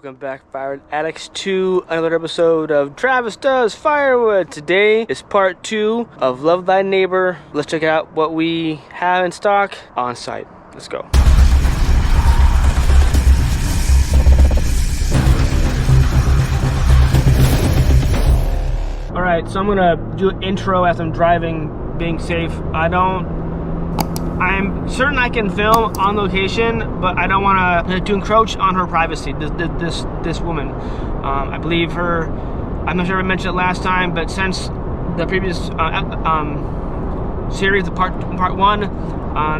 Welcome back, Firewood Addicts, to another episode of Travis Does Firewood. Today is part 2 of Love Thy Neighbor. Let's check out what we have in stock on site. Let's go. Alright, so I'm gonna do an intro as I'm driving, being safe. I'm certain I can film on location, but I don't want to encroach on her privacy. This woman, I believe her. I'm not sure if I mentioned it last time, but since the previous series, the part 1,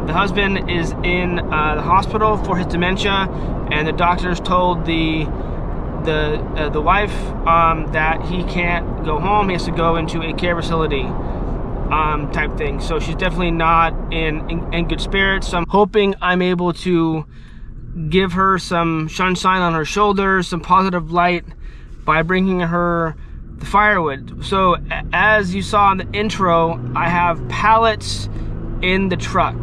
the husband is in the hospital for his dementia, and the doctors told the wife that he can't go home. He has to go into a care facility. Type thing. So she's definitely not in good spirits. So I'm hoping I'm able to give her some sunshine on her shoulders, some positive light by bringing her the firewood. So as you saw in the intro, I have pallets in the truck.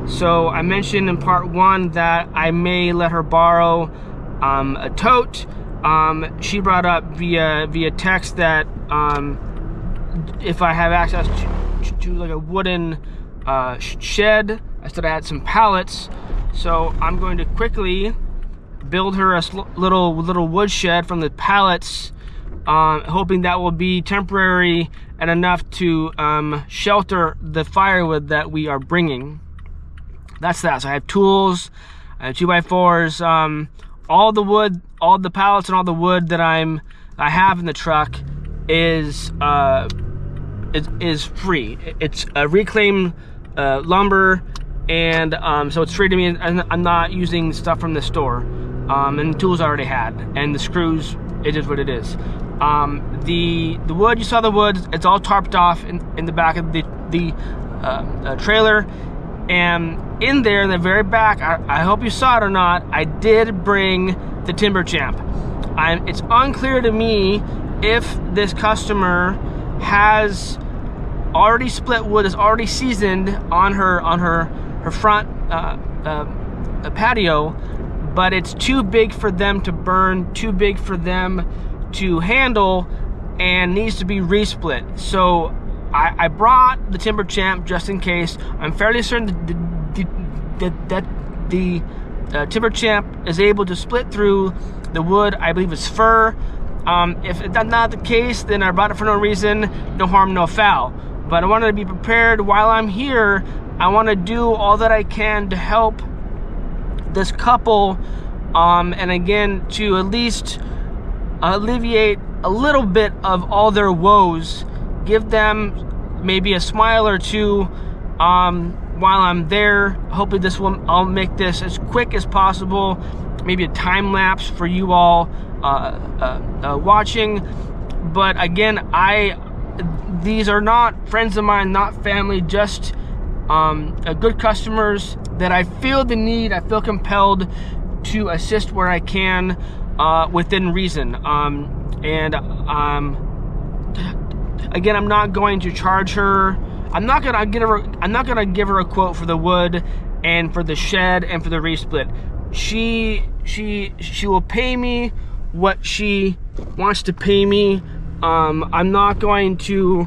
So I mentioned in part 1 that I may let her borrow a tote. She brought up via text that if I have access to like a wooden shed, I said I had some pallets, so I'm going to quickly build her a little wood shed from the pallets, hoping that will be temporary and enough to shelter the firewood that we are bringing. That's that. So I have tools, I have 2x4s, all the wood, all the pallets and all the wood that I have in the truck is free. It's reclaimed lumber, and so it's free to me, and I'm not using stuff from the store, and the tools I already had, and the screws, it is what it is. The wood, you saw the wood, it's all tarped off in the back of the trailer, and in there in the very back, I hope you saw it or not, I did bring the Timber Champ. It's unclear to me if this customer has already split wood, is already seasoned on her front patio, but it's too big for them to burn, too big for them to handle, and needs to be resplit. So I brought the Timber Champ just in case. I'm fairly certain that the Timber Champ is able to split through the wood. I believe it's fir. If that's not the case, then I brought it for no reason, no harm, no foul. But I wanted to be prepared while I'm here. I want to do all that I can to help this couple, and again, to at least alleviate a little bit of all their woes, give them maybe a smile or two while I'm there. Hopefully I'll make this as quick as possible, maybe a time lapse for you all watching. But again, these are not friends of mine, not family, just good customers that I feel the need, I feel compelled to assist where I can within reason. Again, I'm not going to charge her. I'm not gonna give her a quote for the wood and for the shed and for the resplit. She will pay me what she wants to pay me. I'm not going to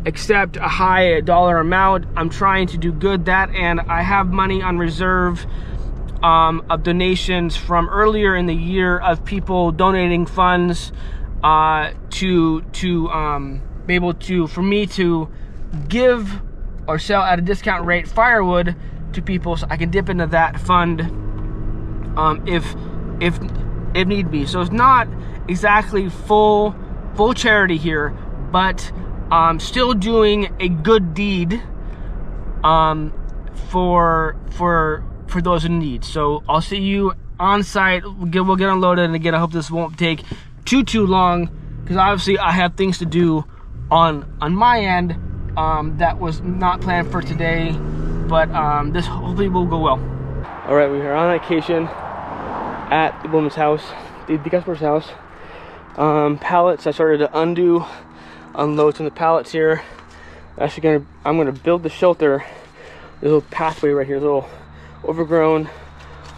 accept a high dollar amount. I'm trying to do good that, and I have money on reserve of donations from earlier in the year of people donating funds to be able to, for me to give or sell at a discount rate firewood to people, so I can dip into that fund if need be. So it's not exactly full charity here, but still doing a good deed for those in need. So I'll see you on site. We'll get unloaded, and again, I hope this won't take too long, because obviously I have things to do on my end that was not planned for today, but this hopefully will go well. All right, we are on location at the woman's house, the customer's house. Pallets, I started to unload some of the pallets here. I'm gonna build the shelter. There's a little pathway right here, a little overgrown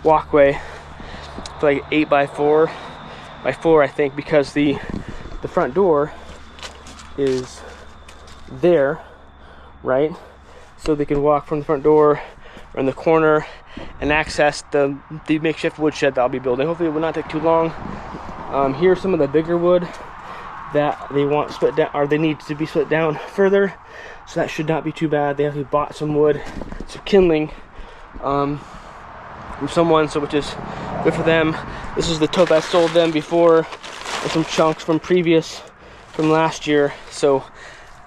walkway. It's like 8x4. by 4, I think, because the front door is there, right? So they can walk from the front door or in the corner and access the makeshift wood shed that I'll be building. Hopefully it will not take too long. Here's some of the bigger wood that they want split down, or they need to be split down further, so that should not be too bad. They actually bought some wood, some kindling from someone, so which is good for them. This is the tote I sold them before, and some chunks from last year. So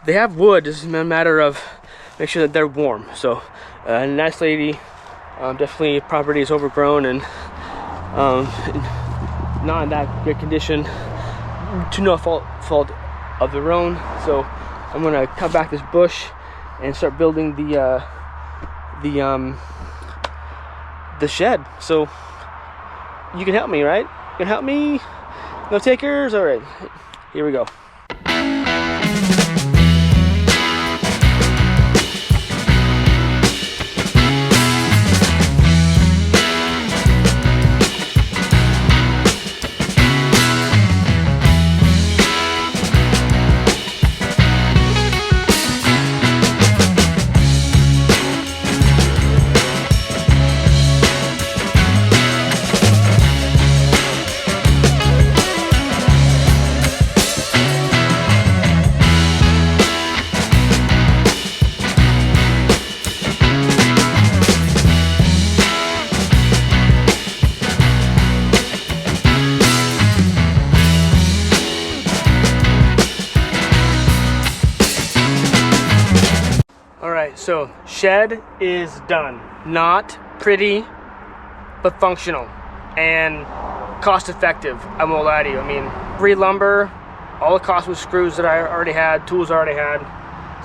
they have wood. It's a matter of make sure that they're warm. So nice lady. Definitely property is overgrown and not in that good condition, to no fault of their own. So I'm gonna cut back this bush and start building the shed. So you can help me, right? You can help me? No takers? All right, here we go. So shed is done. Not pretty, but functional and cost effective. I won't lie to you. I mean, free lumber, all the cost was screws that I already had, tools I already had.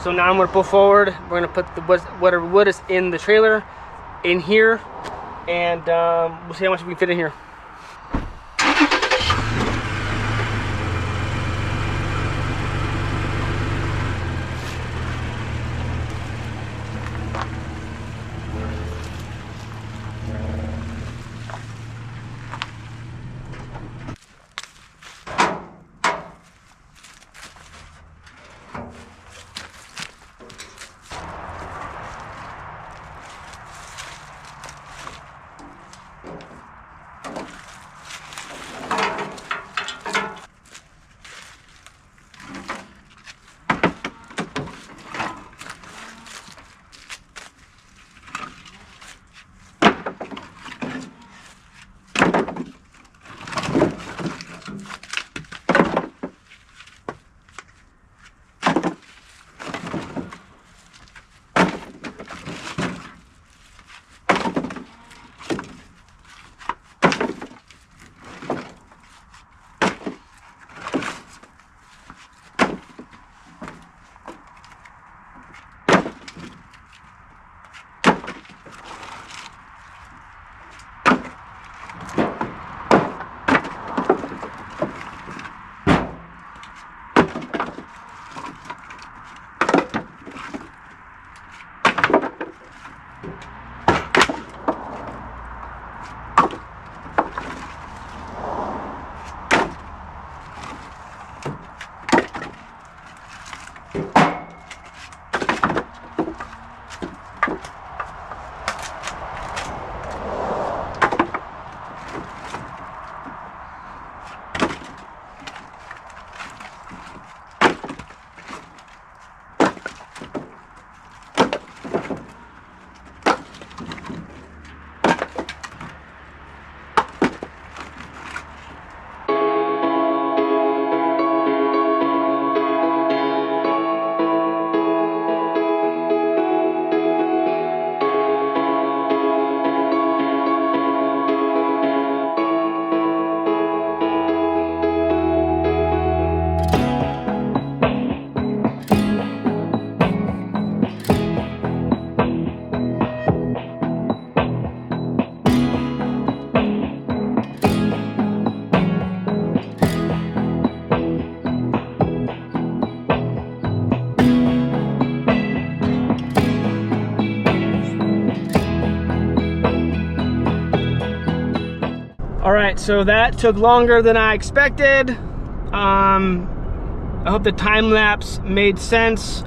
So now I'm gonna pull forward. We're gonna put the whatever wood is in the trailer in here, and we'll see how much we can fit in here. All right, so that took longer than I expected. I hope the time lapse made sense.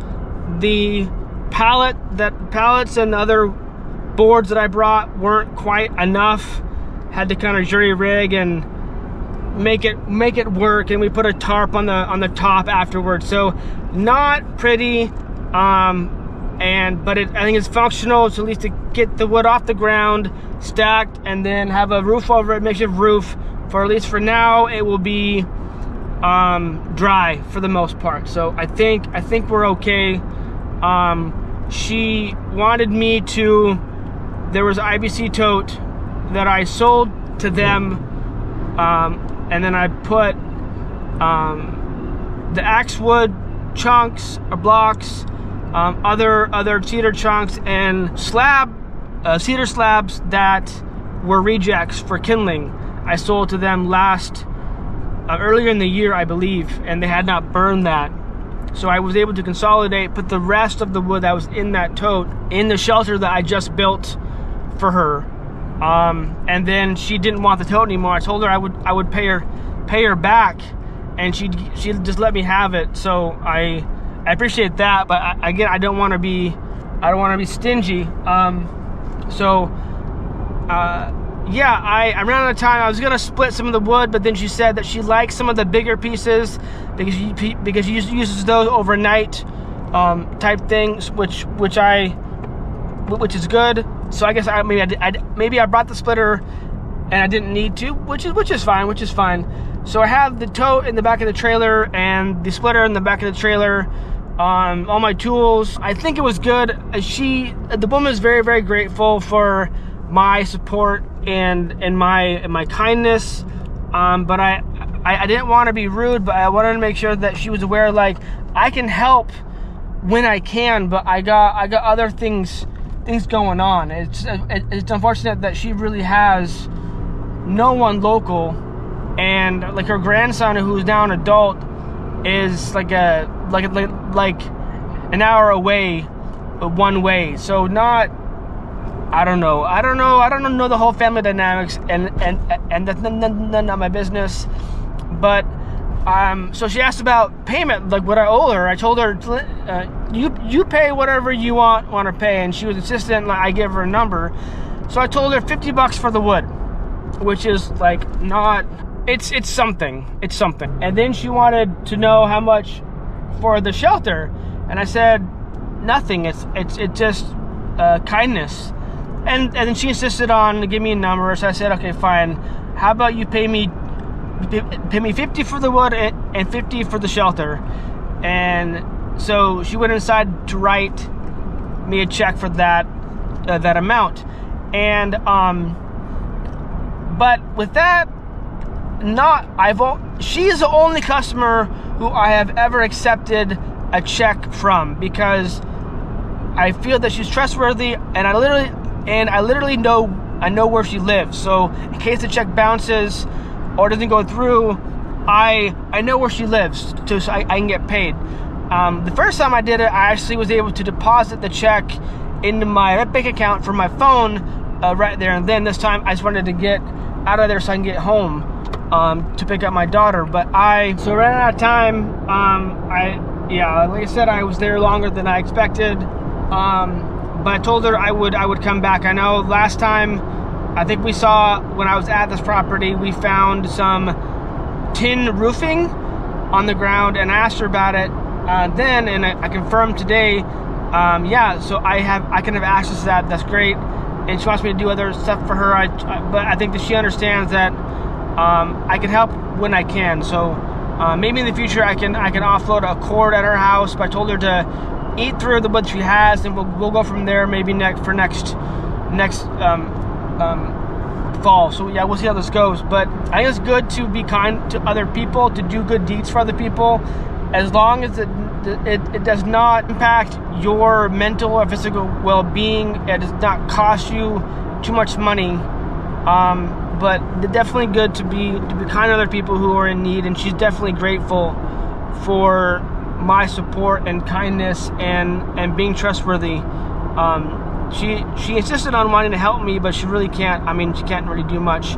The pallets and other boards that I brought weren't quite enough. Had to kind of jury rig and make it work, and we put a tarp on the top afterwards. So not pretty, but I think it's functional, so at least to get the wood off the ground, stacked, and then have a roof over it, makeshift roof. For at least for now, it will be dry for the most part. So I think we're okay. She wanted me to. There was an IBC tote that I sold to them, and then I put the axe wood chunks or blocks, other cedar chunks, and cedar slabs that were rejects for kindling. I sold to them earlier in the year, I believe, and they had not burned that. So I was able to consolidate, put the rest of the wood that was in that tote in the shelter that I just built for her. And then she didn't want the tote anymore. I told her I would pay her back, and she just let me have it. So I appreciate that, but again, I don't want to be stingy. Yeah, I ran out of time. I was gonna split some of the wood, but then she said that she likes some of the bigger pieces because she uses those overnight type things, which is good. So I guess maybe I brought the splitter and I didn't need to, which is fine. So I have the tote in the back of the trailer and the splitter in the back of the trailer. All my tools. I think it was good. The woman is very, very grateful for my support and my kindness, but I didn't want to be rude, but I wanted to make sure that she was aware, like, I can help when I can, but I got other things going on. It's unfortunate that she really has no one local, and like her grandson, who's now an adult, is like an hour away one way. So I don't know the whole family dynamics, and that's none of my business. But so she asked about payment, like what I owe her. I told her, you pay whatever you want to pay, and she was insistent. Like, I give her a number, so I told her $50 for the wood, which is like not. It's something. And then she wanted to know how much for the shelter, and I said nothing. It's just kindness. And then she insisted on giving me a number, so I said, okay, fine. How about you pay me 50 for the wood and 50 for the shelter? And so she went inside to write me a check for that amount. And but with that, she's the only customer who I have ever accepted a check from, because I feel that she's trustworthy, and I literally know where she lives. So in case the check bounces or doesn't go through, I know where she lives, so I can get paid. The first time I did it, I actually was able to deposit the check into my bank account from my phone right there and then. This time I just wanted to get out of there so I can get home to pick up my daughter. But I ran out of time. Like I said, I was there longer than I expected. But I told her I would come back. I know last time, I think we saw, when I was at this property, we found some tin roofing on the ground, and I asked her about it then, and I confirmed today. So I can have access to that. That's great. And she wants me to do other stuff for her. But I think that she understands that I can help when I can. So maybe in the future I can offload a cord at her house. But I told her to eat through the wood she has, and we'll go from there. Maybe next fall. So yeah, we'll see how this goes. But I think it's good to be kind to other people, to do good deeds for other people, as long as it does not impact your mental or physical well-being. It does not cost you too much money. But it's definitely good to be kind to other people who are in need, and she's definitely grateful for my support and kindness and being trustworthy. She insisted on wanting to help me, but she really can't. I mean, she can't really do much.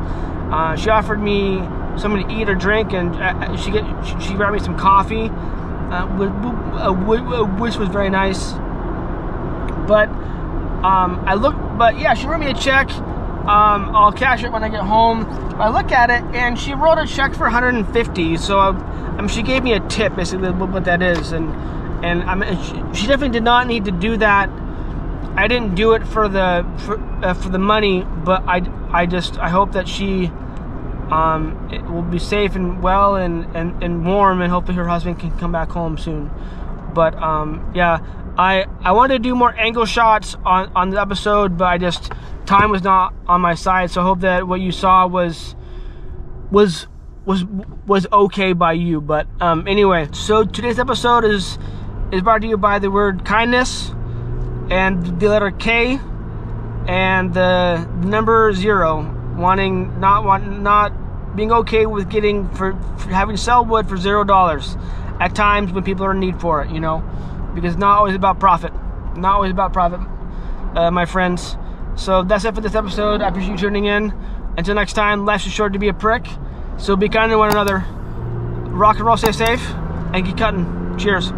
She offered me something to eat or drink, and she grabbed me some coffee, which was very nice. But she wrote me a check. I'll cash it when I get home. I look at it, and she wrote a check for $150. So she gave me a tip, basically what that is, and she definitely did not need to do that. I didn't do it for the money, but I hope that she it will be safe and well and warm, and hopefully her husband can come back home soon. But yeah, I wanted to do more angle shots on the episode, but time was not on my side. So I hope that what you saw was okay by you. But anyway, so today's episode is brought to you by the word kindness and the letter K and the number 0, not being okay with for having to sell wood for $0 at times when people are in need for it, because it's not always about profit, my friends. So that's it for this episode. I appreciate you tuning in. Until next time, life's too short to be a prick, so be kind to one another. Rock and roll, stay safe, and keep cutting. Cheers.